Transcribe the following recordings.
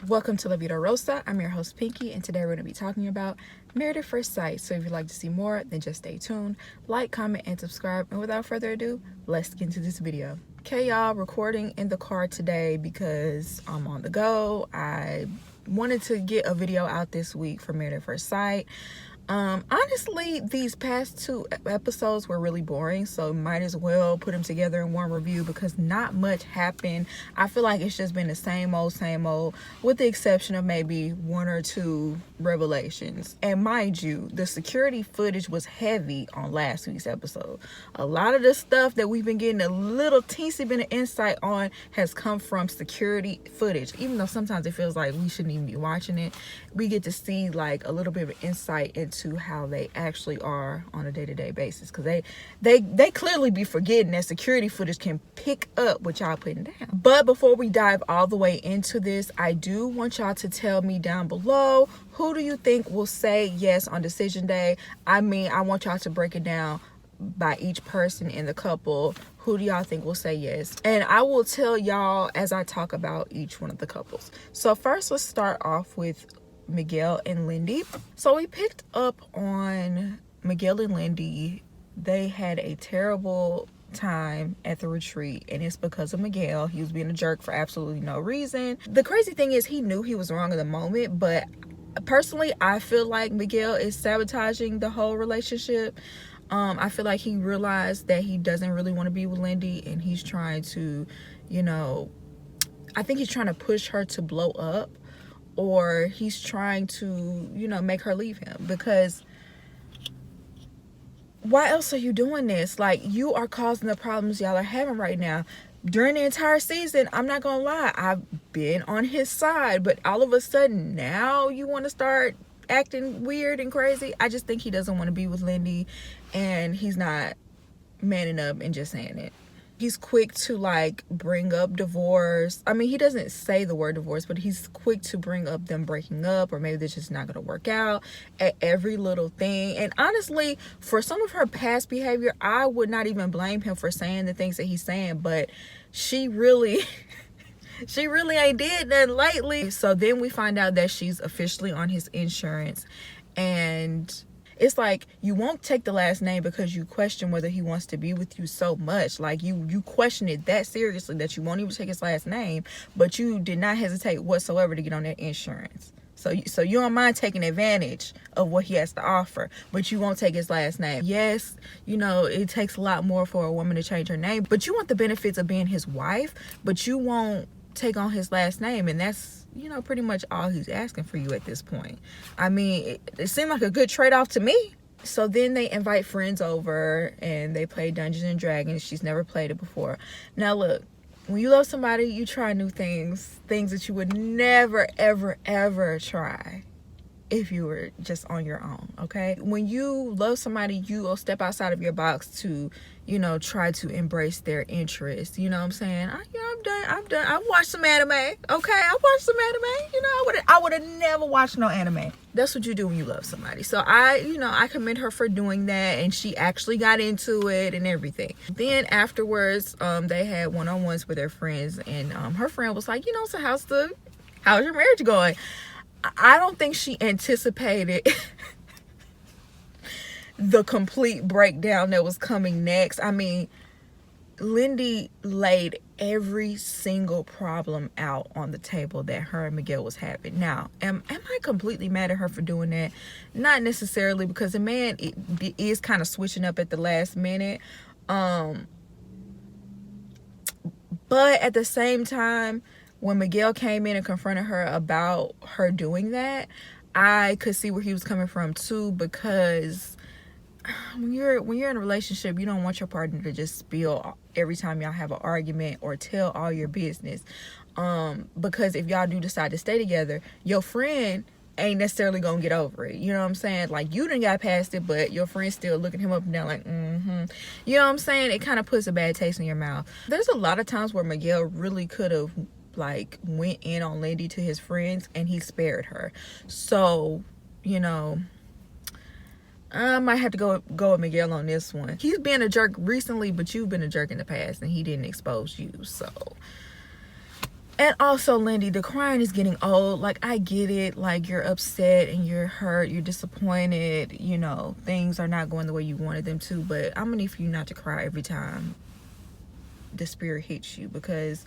Welcome to La Vida Rosa. I'm your host Pinky, and today we're going to be talking about Married at First Sight. So if you'd like to see more, then just stay tuned, like, comment, and subscribe. And without further ado, let's get into this video. Okay, y'all, recording in the car today because I'm on the go. I wanted to get a video out this week for Married at First Sight. Honestly, these past two episodes were really boring, so might as well put them together in one review because not much happened. I feel like it's just been the same old, with the exception of maybe one or two revelations. And mind you, the security footage was heavy on last week's episode. A lot of the stuff that we've been getting a little teensy bit of insight on has come from security footage. Even though sometimes it feels like we shouldn't even be watching it, we get to see like a little bit of insight into how they actually are on a day-to-day basis, because they clearly be forgetting that security footage can pick up what y'all putting down. But before we dive all the way into this, I do want y'all to tell me down below, who do you think will say yes on decision day? I mean, I want y'all to break it down by each person in the couple. Who do y'all think will say yes? And I will tell y'all as I talk about each one of the couples. So first, let's start off with Miguel and Lindy. So we picked up on Miguel and Lindy. They had a terrible time at the retreat, and it's because of Miguel. He was being a jerk for absolutely no reason. The crazy thing is he knew he was wrong in the moment, but personally I feel like Miguel is sabotaging the whole relationship. I feel like he realized that he doesn't really want to be with Lindy, and he's trying to, I think he's trying to push her to blow up, or he's trying to, make her leave him. Because why else are you doing this? Like, you are causing the problems y'all are having right now. During the entire season, I'm not gonna lie, I've been on his side, but all of a sudden now you want to start acting weird and crazy. I just think he doesn't want to be with Lindy, and he's not manning up and just saying it. He's quick to like bring up divorce. I mean, he doesn't say the word divorce, but he's quick to bring up them breaking up, or maybe they're just not gonna work out at every little thing. And honestly, for some of her past behavior, I would not even blame him for saying the things that he's saying, but she really she really ain't did that lately. So then we find out that she's officially on his insurance, and it's like, you won't take the last name because you question whether he wants to be with you so much. Like, you question it that seriously that you won't even take his last name, but you did not hesitate whatsoever to get on that insurance. So you don't mind taking advantage of what he has to offer, but you won't take his last name. Yes, it takes a lot more for a woman to change her name, but you want the benefits of being his wife, but you won't take on his last name. And that's, pretty much all he's asking for you at this point. I mean, it seemed like a good trade-off to me. So then they invite friends over and they play Dungeons and Dragons. She's never played it before. Now look, when you love somebody, you try new things that you would never, ever, ever try if you were just on your own, okay? When you love somebody, you will step outside of your box to, try to embrace their interests. You know what I'm saying? I've done. I've watched some anime, okay? I watched some anime. I would have never watched no anime. That's what you do when you love somebody. So I commend her for doing that, and she actually got into it and everything. Then afterwards, they had one-on-ones with their friends, and her friend was like, so how's your marriage going? I don't think she anticipated the complete breakdown that was coming next. I mean, Lindy laid every single problem out on the table that her and Miguel was having. Now, am I completely mad at her for doing that? Not necessarily, because the man is kind of switching up at the last minute. But at the same time, when Miguel came in and confronted her about her doing that, I could see where he was coming from too, because when you're in a relationship, you don't want your partner to just spill every time y'all have an argument or tell all your business. Because if y'all do decide to stay together, your friend ain't necessarily gonna get over it. You know what I'm saying? Like, you done got past it, but your friend's still looking him up and down like, You know what I'm saying? It kind of puts a bad taste in your mouth. There's a lot of times where Miguel really could have like went in on Lindy to his friends, and he spared her. So, I might have to go with Miguel on this one. He's been a jerk recently, but you've been a jerk in the past, and he didn't expose you. So And also, Lindy, the crying is getting old. Like, I get it. Like, you're upset and you're hurt. You're disappointed. You know, things are not going the way you wanted them to. But I'm going to need for you not to cry every time the spirit hits you. Because,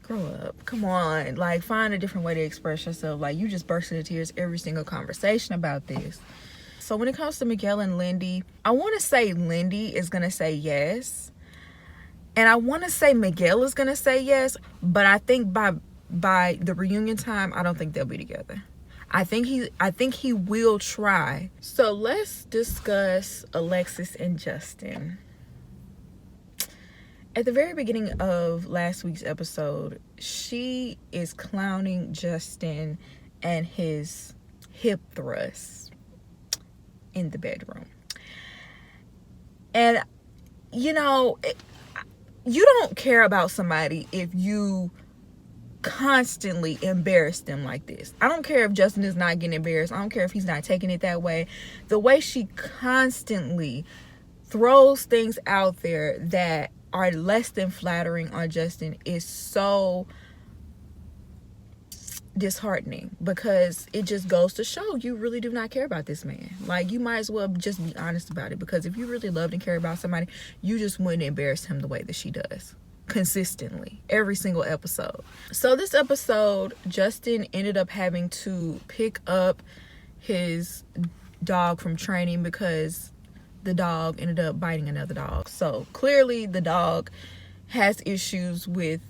grow up. Come on. Like, find a different way to express yourself. Like, you just burst into tears every single conversation about this. So, when it comes to Miguel and Lindy, I want to say Lindy is going to say yes. And I want to say Miguel is going to say yes, but I think by the reunion time, I don't think they'll be together. I think he will try. So let's discuss Alexis and Justin. At the very beginning of last week's episode, she is clowning Justin and his hip thrusts in the bedroom. And, you know, you don't care about somebody if you constantly embarrass them like this. I don't care if Justin is not getting embarrassed. I don't care if he's not taking it that way. The way she constantly throws things out there that are less than flattering on Justin is so disheartening, because it just goes to show you really do not care about this man. Like, you might as well just be honest about it, because if you really loved and cared about somebody, you just wouldn't embarrass him the way that she does consistently every single episode. So this episode, Justin ended up having to pick up his dog from training because the dog ended up biting another dog. So clearly the dog has issues with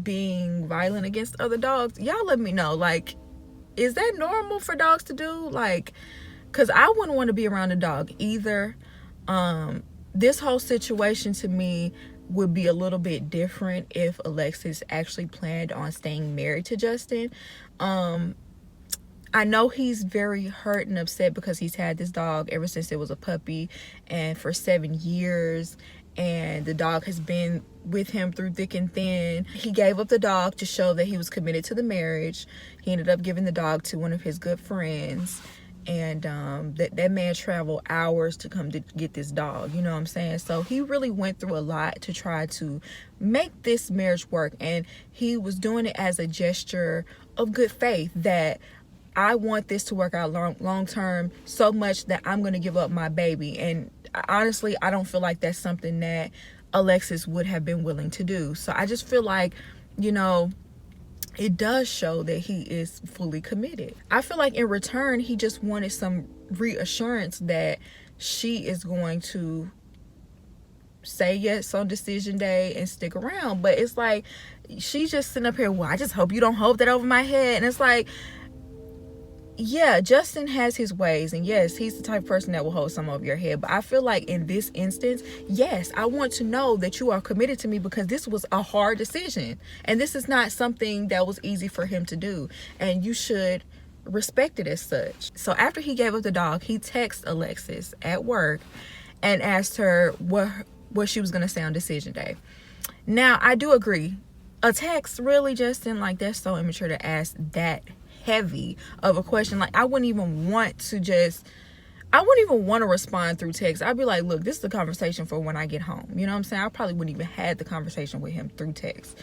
being violent against other dogs. Y'all let me know, like, is that normal for dogs to do? Like, because I wouldn't want to be around a dog either. This whole situation to me would be a little bit different if Alexis actually planned on staying married to Justin. I know he's very hurt and upset because he's had this dog ever since it was a puppy, and for 7 years, and the dog has been with him through thick and thin. He gave up the dog to show that he was committed to the marriage. He ended up giving the dog to one of his good friends, and that man traveled hours to come to get this dog, you know what I'm saying? So he really went through a lot to try to make this marriage work, and he was doing it as a gesture of good faith that I want this to work out long term so much that I'm going to give up my baby. And honestly, I don't feel like that's something that Alexis would have been willing to do. So I just feel like, you know, it does show that he is fully committed. I feel like in return, he just wanted some reassurance that she is going to say yes on decision day and stick around. But it's like, she's just sitting up here, well, I just hope you don't hold that over my head. And it's like, yeah, Justin has his ways, and yes, he's the type of person that will hold some over your head, but I feel like in this instance, yes, I want to know that you are committed to me, because this was a hard decision, and this is not something that was easy for him to do, and you should respect it as such. So after he gave up the dog, he texted Alexis at work and asked her what she was going to say on decision day. Now, I do agree. A text, really, Justin? Like, that's so immature to ask that heavy of a question. Like, I wouldn't even want to respond through text. I'd be like, look, this is the conversation for when I get home. You know what I'm saying? I probably wouldn't even had the conversation with him through text.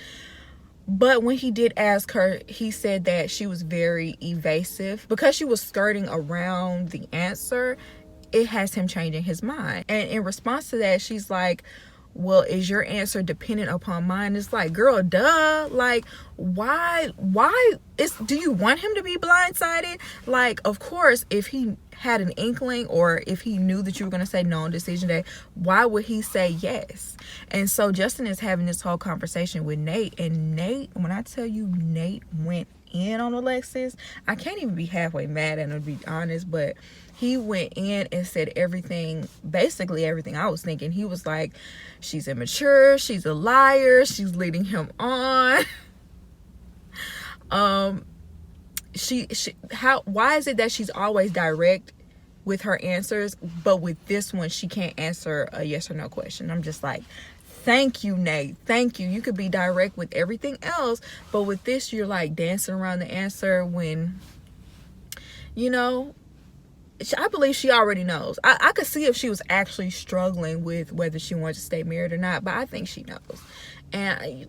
But when he did ask her, he said that she was very evasive. Because she was skirting around the answer, it has him changing his mind. And in response to that, she's like, well, is your answer dependent upon mine? It's like, girl, duh. Like, why do you want him to be blindsided? Like, of course, if he had an inkling, or if he knew that you were going to say no on decision day, why would he say yes? And so Justin is having this whole conversation with Nate, and Nate, when I tell you Nate went in on Alexis, I can't even be halfway mad at him, to be honest, but he went in and said basically everything I was thinking. He was like, she's immature, she's a liar, she's leading him on. Why is it that she's always direct with her answers, but with this one she can't answer a yes or no question? I'm just like, thank you, Nate. Thank you. You could be direct with everything else, but with this, you're like dancing around the answer when, you know, I believe she already knows. I could see if she was actually struggling with whether she wanted to stay married or not, but I think she knows. And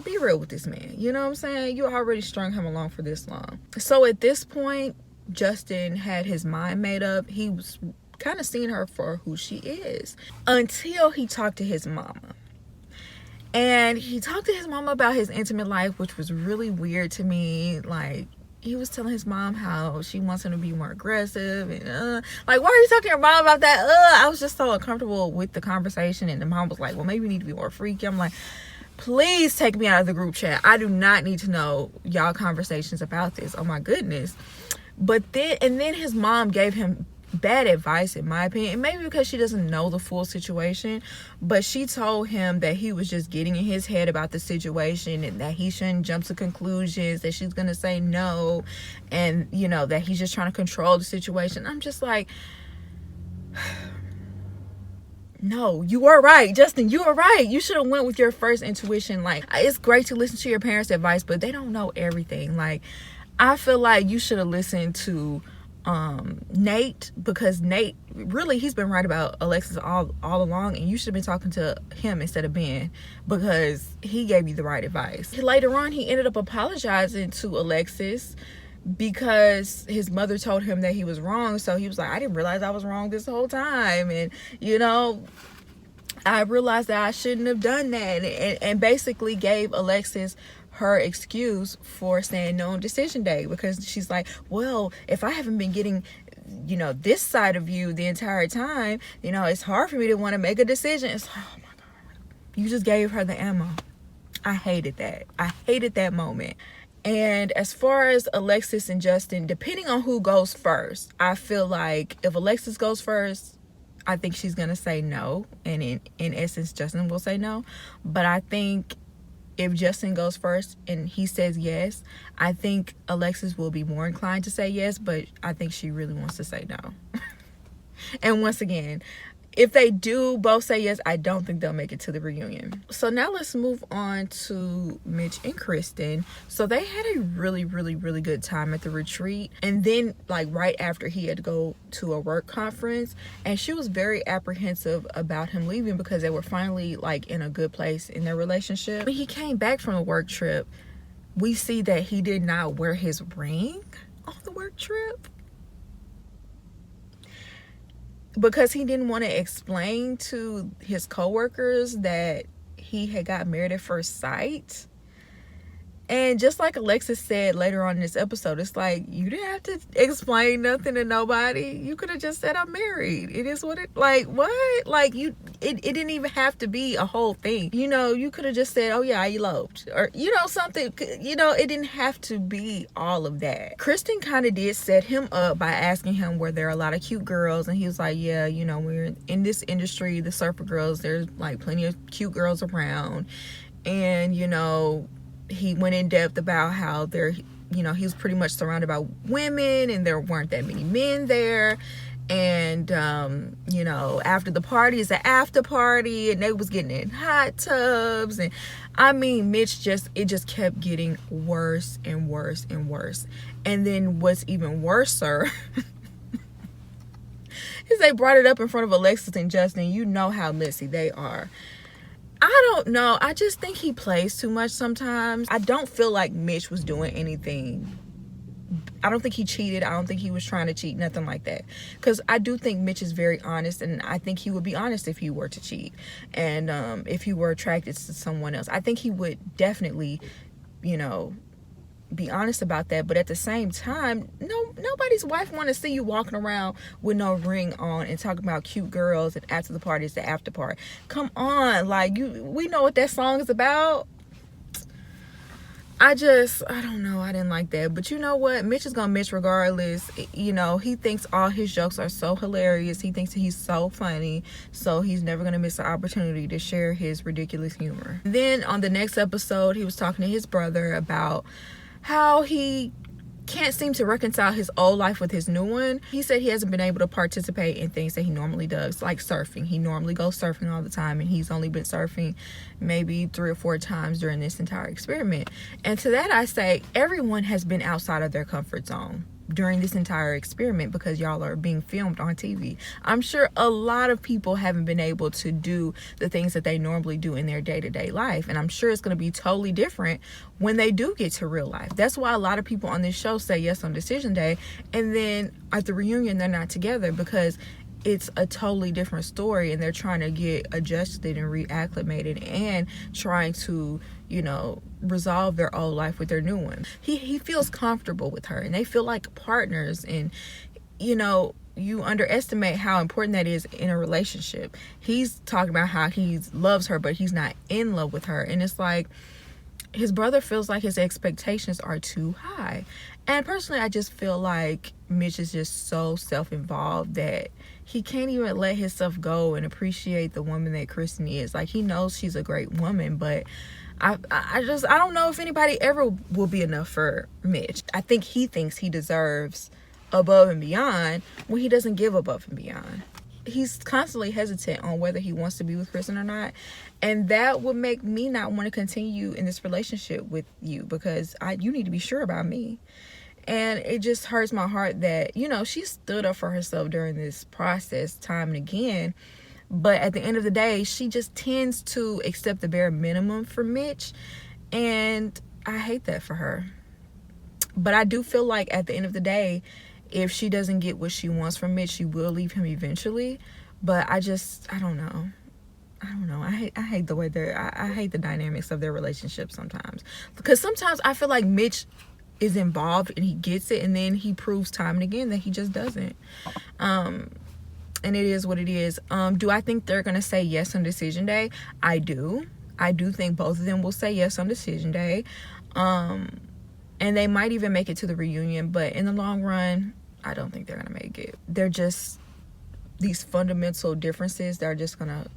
be real with this man. You know what I'm saying? You already strung him along for this long. So at this point, Justin had his mind made up. He was kind of seeing her for who she is, until he talked to his mama. And he talked to his mama about his intimate life, which was really weird to me. Like, he was telling his mom how she wants him to be more aggressive, and like, why are you talking to your mom about that? I was just so uncomfortable with the conversation. And the mom was like, well, maybe you need to be more freaky. I'm like, please take me out of the group chat. I do not need to know y'all conversations about this. Oh my goodness. But then his mom gave him bad advice, in my opinion, and maybe because she doesn't know the full situation, but she told him that he was just getting in his head about the situation, and that he shouldn't jump to conclusions, that she's gonna say no, and you know, that he's just trying to control the situation. I'm just like, no, you are right, Justin, you are right. You should have went with your first intuition. Like, it's great to listen to your parents' advice, but they don't know everything. Like, I feel like you should have listened to Nate, because Nate, really, he's been right about Alexis all along, and you should have been talking to him instead of Ben, because he gave you the right advice. Later on, he ended up apologizing to Alexis because his mother told him that he was wrong. So he was like, I didn't realize I was wrong this whole time, and you know, I realized that I shouldn't have done that, and basically gave Alexis her excuse for saying no on decision day, because she's like, well, if I haven't been getting, you know, this side of you the entire time, you know, it's hard for me to want to make a decision. It's, oh my God, you just gave her the ammo. I hated that. I hated that moment. And as far as Alexis and Justin, depending on who goes first, I feel like if Alexis goes first, I think she's gonna say no, and in essence, Justin will say no. But I think if Justin goes first and he says yes, I think Alexis will be more inclined to say yes, but I think she really wants to say no. And once again, if they do both say yes, I don't think they'll make it to the reunion. So now let's move on to Mitch and Kristen. So they had a really, really, really good time at the retreat. And then, like, right after, he had to go to a work conference, and she was very apprehensive about him leaving because they were finally, like, in a good place in their relationship. When he came back from the work trip, we see that he did not wear his ring on the work trip, because he didn't want to explain to his coworkers that he had got married at first sight. And just like Alexis said later on in this episode, it's like, you didn't have to explain nothing to nobody. You could have just said, I'm married. It is what it, like, what? Like, it didn't even have to be a whole thing. You know, you could have just said, oh yeah, I eloped. Or, you know, something, you know, it didn't have to be all of that. Kristen kind of did set him up by asking him, were there a lot of cute girls? And he was like, yeah, you know, we're in this industry, the surfer girls, there's like plenty of cute girls around. And, you know, he went in depth about how there, you know, he was pretty much surrounded by women and there weren't that many men there. And, you know, after the party is an after party, and they was getting in hot tubs. And I mean, Mitch it just kept getting worse and worse and worse. And then what's even worse, sir, is they brought it up in front of Alexis and Justin. You know how messy they are. I don't know. I just think he plays too much sometimes. I don't feel like Mitch was doing anything. I don't think he cheated. I don't think he was trying to cheat. Nothing like that. Because I do think Mitch is very honest. And I think he would be honest if he were to cheat. And if he were attracted to someone else. I think he would definitely, you know, be honest about that. But at the same time, nobody's wife want to see you walking around with no ring on and talking about cute girls, and after the party is the after party. Come on, like, we know what that song is about. I don't know, I didn't like that. But you know what, Mitch is gonna Mitch regardless. You know, he thinks all his jokes are so hilarious. He thinks he's so funny, so he's never gonna miss an opportunity to share his ridiculous humor. Then on the next episode, he was talking to his brother about how he can't seem to reconcile his old life with his new one. He said he hasn't been able to participate in things that he normally does, like surfing. He normally goes surfing all the time, and he's only been surfing maybe 3 or 4 times during this entire experiment. And to that I say, everyone has been outside of their comfort zone during this entire experiment, because y'all are being filmed on TV. I'm sure a lot of people haven't been able to do the things that they normally do in their day-to-day life, and I'm sure it's going to be totally different when they do get to real life. That's why a lot of people on this show say yes on decision day, and then at the reunion they're not together, because it's a totally different story, and they're trying to get adjusted and reacclimated and trying to, you know, resolve their old life with their new one. He feels comfortable with her, and they feel like partners, and you know, you underestimate how important that is in a relationship. He's talking about how he loves her, but he's not in love with her, and it's like his brother feels like his expectations are too high. And personally, I just feel like Mitch is just so self-involved that he can't even let himself go and appreciate the woman that Kristen is. Like, he knows she's a great woman, but I don't know if anybody ever will be enough for Mitch. I think he thinks he deserves above and beyond when he doesn't give above and beyond. He's constantly hesitant on whether he wants to be with Kristen or not, and that would make me not want to continue in this relationship with you, because you need to be sure about me. And it just hurts my heart that, you know, she stood up for herself during this process time and again, but at the end of the day, she just tends to accept the bare minimum for Mitch, and I hate that for her. But I do feel like at the end of the day, if she doesn't get what she wants from Mitch, she will leave him eventually. But I don't know. I hate the way I hate the dynamics of their relationship sometimes, because sometimes I feel like Mitch is involved and he gets it, and then he proves time and again that he just doesn't. And it is what it is. Do I think they're gonna say yes on decision day? I do think both of them will say yes on decision day. And they might even make it to the reunion, but in the long run, I don't think they're gonna make it. They're just these fundamental differences that are just gonna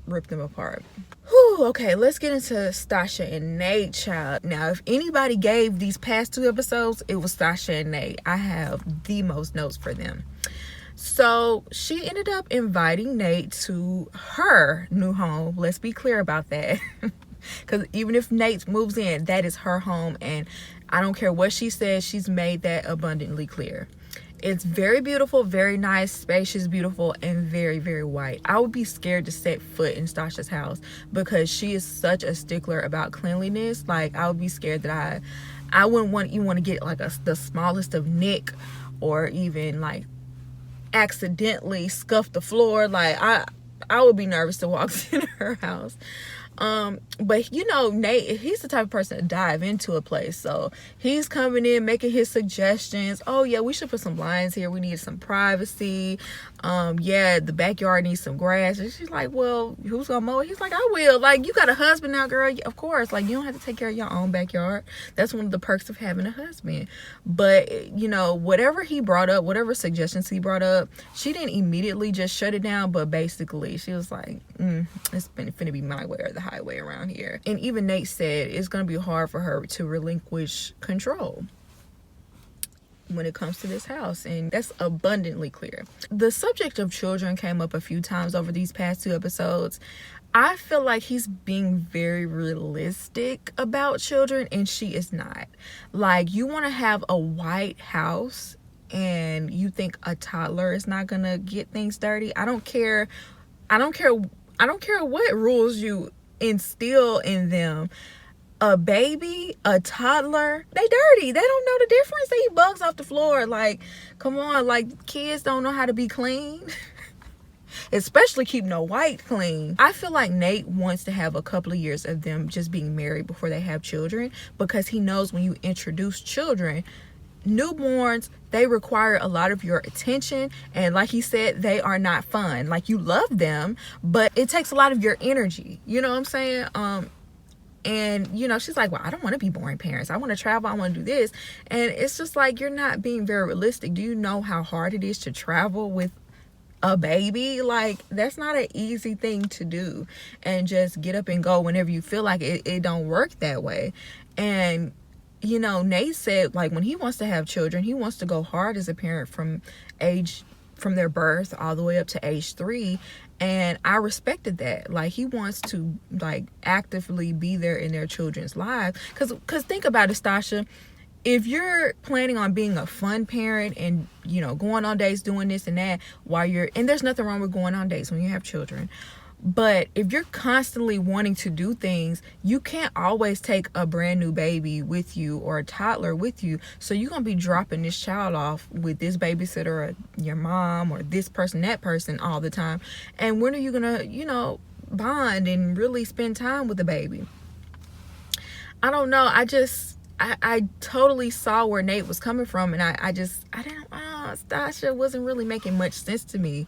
rip them apart. Whew, okay, let's get into Stacia and Nate, child. Now, if anybody gave these past 2 episodes, it was Stacia and Nate. I have the most notes for them. So she ended up inviting Nate to her new home. Let's be clear about that. Because even if Nate moves in, that is her home, and I don't care what she says, she's made that abundantly clear. It's very beautiful, very nice, spacious, beautiful, and very, very white. I would be scared to set foot in Stacia's house because she is such a stickler about cleanliness. Like, I would be scared that I wouldn't want to get like the smallest of nick, or even like accidentally scuff the floor. Like, I would be nervous to walk into her house. But you know, Nate, he's the type of person to dive into a place. So he's coming in, making his suggestions. Oh yeah, we should put some blinds here. We need some privacy. Yeah, the backyard needs some grass. And she's like, well, who's gonna mow it? He's like, I will. Like, you got a husband now, girl. Of course. Like, you don't have to take care of your own backyard. That's one of the perks of having a husband. But you know, whatever he brought up, whatever suggestions he brought up, she didn't immediately just shut it down. But basically, she was like, it's finna be my way or the highway around here. And even Nate said it's gonna be hard for her to relinquish control when it comes to this house, and that's abundantly clear. The subject of children came up a few times over these past 2 episodes. I feel like he's being very realistic about children, and she is not. Like, you want to have a white house and you think a toddler is not gonna get things dirty. I don't care what rules you instill in them. A baby, a toddler, they dirty. They don't know the difference. They eat bugs off the floor. Like, come on, like, kids don't know how to be clean. Especially keep no white clean. I feel like Nate wants to have a couple of years of them just being married before they have children, because he knows when you introduce children, newborns, they require a lot of your attention, and like he said, they are not fun. Like, you love them, but it takes a lot of your energy, you know what I'm saying? And you know, she's like, well, I don't want to be boring parents. I want to travel. I want to do this. And it's just like, you're not being very realistic. Do you know how hard it is to travel with a baby? Like, that's not an easy thing to do and just get up and go whenever you feel like it. It don't work that way. And you know, Nate said, like, when he wants to have children, he wants to go hard as a parent from their birth all the way up to age 3. And I respected that. Like, he wants to, like, actively be there in their children's lives. Because think about it, Stacia. If you're planning on being a fun parent and, you know, going on dates, doing this and that and there's nothing wrong with going on dates when you have children. But if you're constantly wanting to do things, you can't always take a brand new baby with you or a toddler with you. So you're going to be dropping this child off with this babysitter or your mom or this person, that person all the time. And when are you going to, you know, bond and really spend time with the baby? I don't know. I totally saw where Nate was coming from. And Stacia wasn't really making much sense to me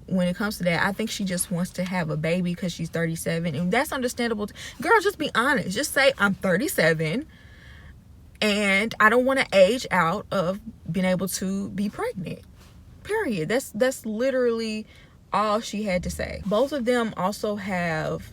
when it comes to that. I think she just wants to have a baby because she's 37, and that's understandable. Girl, just be honest. Just say, I'm 37 and I don't want to age out of being able to be pregnant, period. That's literally all she had to say. Both of them also have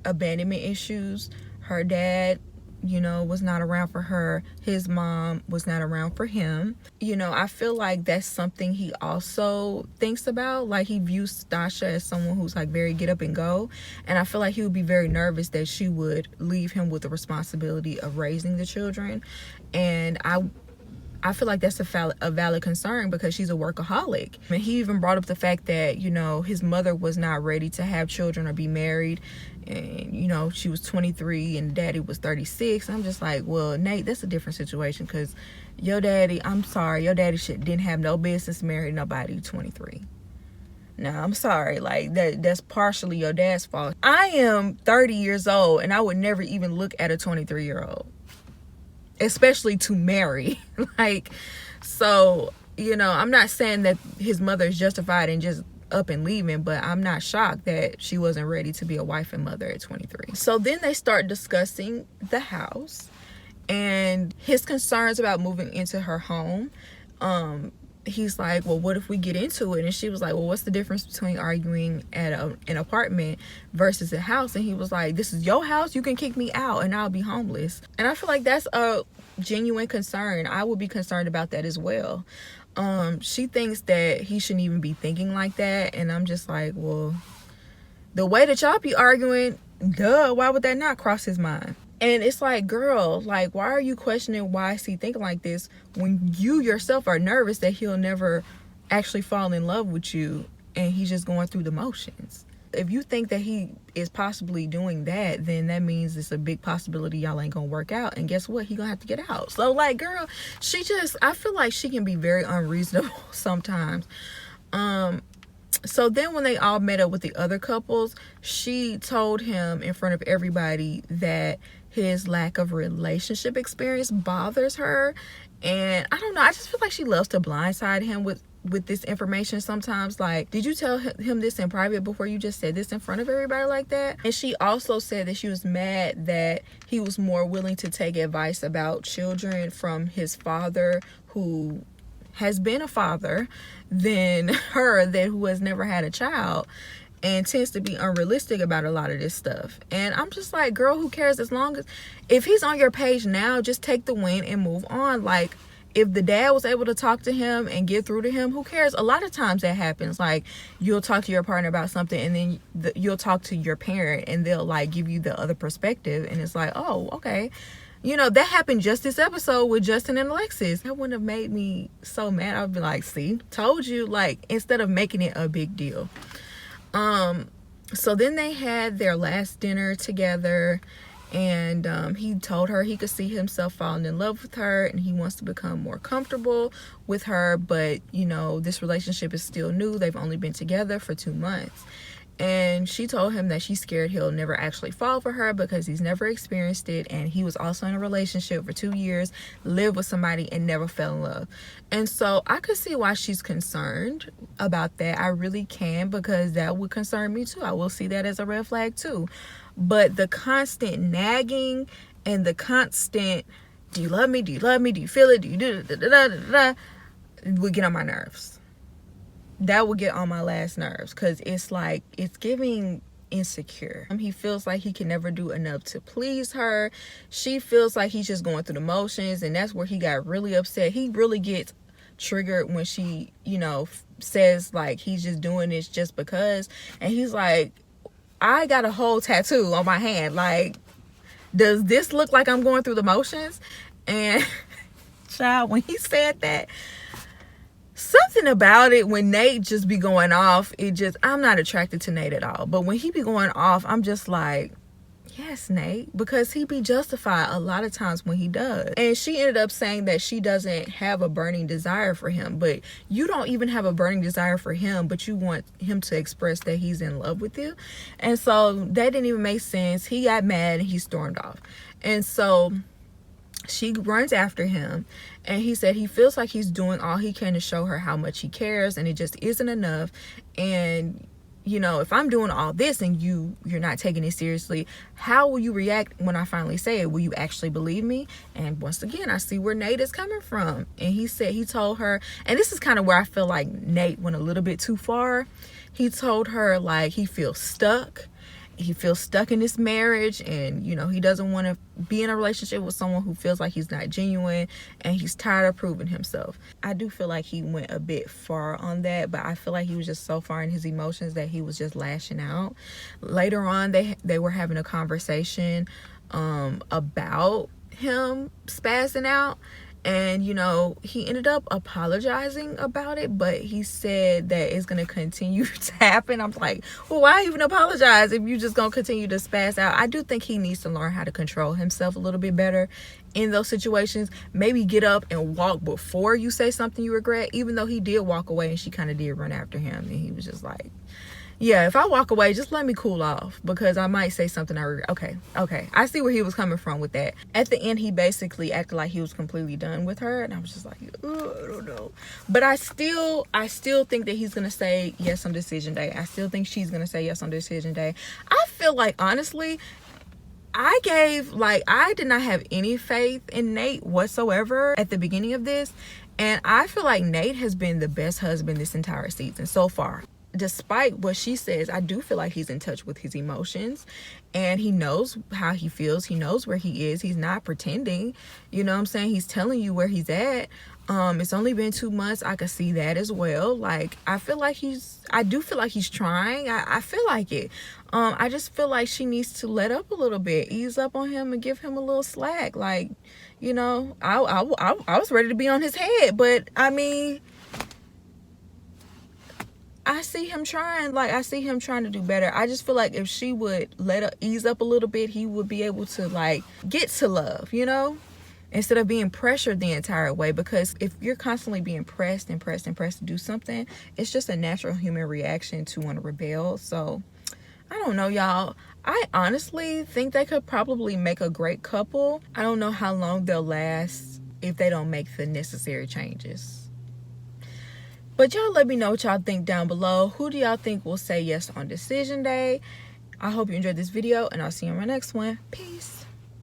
abandonment issues. Her dad, you know, was not around for her. His mom was not around for him. You know, I feel like that's something he also thinks about. Like, he views Stacia as someone who's like very get up and go. And I feel like he would be very nervous that she would leave him with the responsibility of raising the children. And I feel like that's a valid concern because she's a workaholic. And he even brought up the fact that, you know, his mother was not ready to have children or be married. And, you know, she was 23 and daddy was 36. I'm just like, well, Nate, that's a different situation because your daddy, I'm sorry, your daddy didn't have no business marrying nobody 23. Now, I'm sorry, like, that's partially your dad's fault. I am 30 years old and I would never even look at a 23-year-old. Especially to marry. Like, so, you know, I'm not saying that his mother is justified in just up and leaving, but I'm not shocked that she wasn't ready to be a wife and mother at 23. So then they start discussing the house and his concerns about moving into her home. He's like, well, what if we get into it? And she was like, well, what's the difference between arguing at an apartment versus a house? And he was like, this is your house, you can kick me out and I'll be homeless. And I feel like that's a genuine concern. I would be concerned about that as well. She thinks that he shouldn't even be thinking like that, and I'm just like, well, the way that y'all be arguing, duh, why would that not cross his mind? And it's like, girl, like, why are you questioning why is he thinking like this when you yourself are nervous that he'll never actually fall in love with you and he's just going through the motions? If you think that he is possibly doing that, then that means it's a big possibility y'all ain't gonna work out. And guess what? He gonna have to get out. So, like, girl, I feel like she can be very unreasonable sometimes. So then when they all met up with the other couples, she told him in front of everybody that his lack of relationship experience bothers her. And I don't know, I just feel like she loves to blindside him with this information sometimes. Like, did you tell him this in private before you just said this in front of everybody like that? And she also said that she was mad that he was more willing to take advice about children from his father, who has been a father, than her, who has never had a child and tends to be unrealistic about a lot of this stuff. And I'm just like, girl, who cares? As long as, if he's on your page now, just take the win and move on. Like, if the dad was able to talk to him and get through to him, who cares? A lot of times that happens. Like, you'll talk to your partner about something and then you'll talk to your parent and they'll like give you the other perspective. And it's like, oh, okay. You know, that happened just this episode with Justin and Alexis. That wouldn't have made me so mad. I'd be like, see, told you, like, instead of making it a big deal. So then they had their last dinner together, and he told her he could see himself falling in love with her and he wants to become more comfortable with her, but you know, this relationship is still new. They've only been together for 2 months. And she told him that she's scared he'll never actually fall for her because he's never experienced it, and he was also in a relationship for 2 years, lived with somebody and never fell in love. And so I could see why she's concerned about that. I really can, because that would concern me too. I will see that as a red flag too. But the constant nagging and the constant, do you love me? Do you love me? Do you feel it? Do you do it? Would get on my nerves. That would get on my last nerves, because it's like, it's giving insecure. He feels like he can never do enough to please her. She feels like he's just going through the motions, and that's where he got really upset. He really gets triggered when she, you know, says like he's just doing this just because. And he's like, I got a whole tattoo on my hand. Like, does this look like I'm going through the motions? And child, when he said that, something about it, when Nate just be going off, I'm not attracted to Nate at all. But when he be going off, I'm just like, yes, Nate, because he be justified a lot of times when he does. And she ended up saying that she doesn't have a burning desire for him. But you don't even have a burning desire for him, but you want him to express that he's in love with you. And so that didn't even make sense. He got mad and he stormed off. And so she runs after him, and he said he feels like he's doing all he can to show her how much he cares, and it just isn't enough. And you know, if I'm doing all this and you're not taking it seriously, how will you react when I finally say it? Will you actually believe me? And once again, I see where Nate is coming from. And he told her, and this is kind of where I feel like Nate went a little bit too far. He told her like he feels stuck. He feels stuck in this marriage, and you know, he doesn't want to be in a relationship with someone who feels like he's not genuine, and he's tired of proving himself. I do feel like he went a bit far on that, but I feel like he was just so far in his emotions that he was just lashing out. Later on, they were having a conversation about him spazzing out. And, you know, he ended up apologizing about it, but he said that it's going to continue to happen. I'm like, well, why even apologize if you're just going to continue to spaz out? I do think he needs to learn how to control himself a little bit better in those situations. Maybe get up and walk before you say something you regret, even though he did walk away and she kind of did run after him. And he was just like, yeah, if I walk away, just let me cool off, because I might say something I regret. Okay. I see where he was coming from with that. At the end, he basically acted like he was completely done with her, and I was just like, I don't know. But I still think that he's gonna say yes on decision day. I still think she's gonna say yes on decision day. I feel like, honestly, I did not have any faith in Nate whatsoever at the beginning of this, and I feel like Nate has been the best husband this entire season so far. Despite what she says, I do feel like he's in touch with his emotions, and he knows how he feels. He knows where he is. He's not pretending. You know what I'm saying? He's telling you where he's at. It's only been 2 months. I could see that as well. Like, I do feel like he's trying. I feel like it. I just feel like she needs to let up a little bit, ease up on him, and give him a little slack. Like, you know, I was ready to be on his head, but I mean, I see him trying. Like, I see him trying to do better. I just feel like if she would ease up a little bit, he would be able to like get to love, you know, instead of being pressured the entire way. Because if you're constantly being pressed to do something, it's just a natural human reaction to want to rebel. So I don't know, y'all. I honestly think they could probably make a great couple. I don't know how long they'll last if they don't make the necessary changes. But y'all let me know what y'all think down below. Who do y'all think will say yes on decision day? I hope you enjoyed this video, and I'll see you in my next one. Peace.